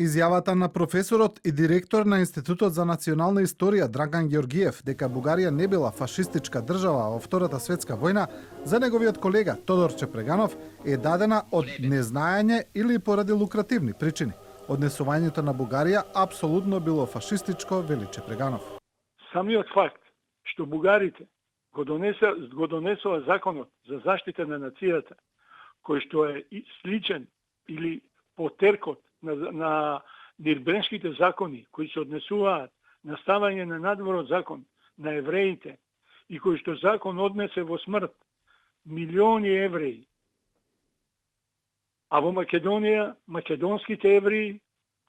Изјавата на професорот и директор на Институтот за национална историја Драган Ѓоргиев дека Бугарија не била фашистичка држава во Втората светска војна за неговиот колега Тодор Чепреганов е дадена од незнаење или поради лукративни причини. Однесувањето на Бугарија апсолутно било фашистичко, вели Чепреганов. Самиот факт што бугарите го донесува законот за заштита на нацијата, кој што е сличен или потеркот на нирбенските закони, кои се однесуваат на ставање на надвор од закон на евреите и кој што закон однесе во смрт милиони евреи. А во Македонија, македонските евреи,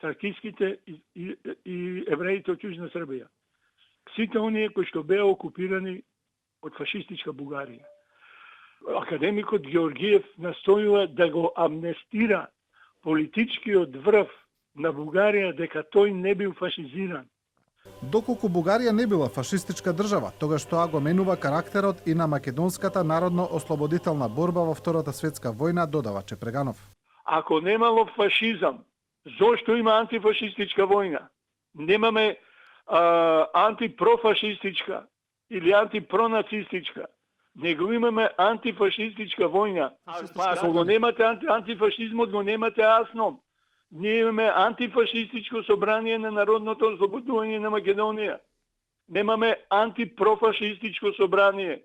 тракиските и евреите од Јужна Србија. Сите оние кои што беа окупирани од фашистичка Бугарија. Академикот Ѓоргиев настојува да го амнестира политичкиот врв на Бугарија дека тој не бил фашизиран. Доколку Бугарија не била фашистичка држава, тогаш тоа го менува карактерот и на македонската народно-ослободителна борба во Втората светска војна, додава Чепреганов. Ако немало фашизам, зошто има антифашистичка војна? Немаме антипрофашистичка или антипронацистичка. Него имаме антифашистичка војна. Па ако го немате антифашизмот, го немате АСНОМ. Ние имаме антифашистичко собрание на народното ослободување на Македонија. Немаме антипрофашистичко собрание.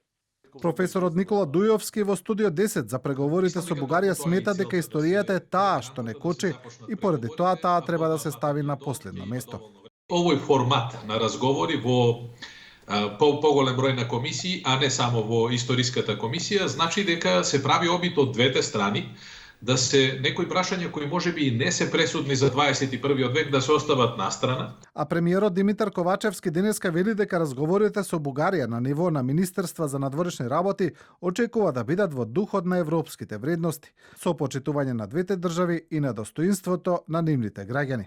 Професорот Никола Дујовски во студио 10 за преговорите со Бугарија смета дека историјата е таа што не кочи и поради тоа таа треба да се стави на последно место. Овој формат на разговори во поголем број на комисии, а не само во историската комисија, значи дека се прави обид од двете страни да се некои прашања кои можеби и не се пресудни за 21. век да се остават настрана. А премиерот Димитар Ковачевски денеска вели дека разговорите со Бугарија на ниво на Министерства за надворешни работи очекува да бидат во духот на европските вредности, со почитување на двете држави и на достоинството на нивните граѓани.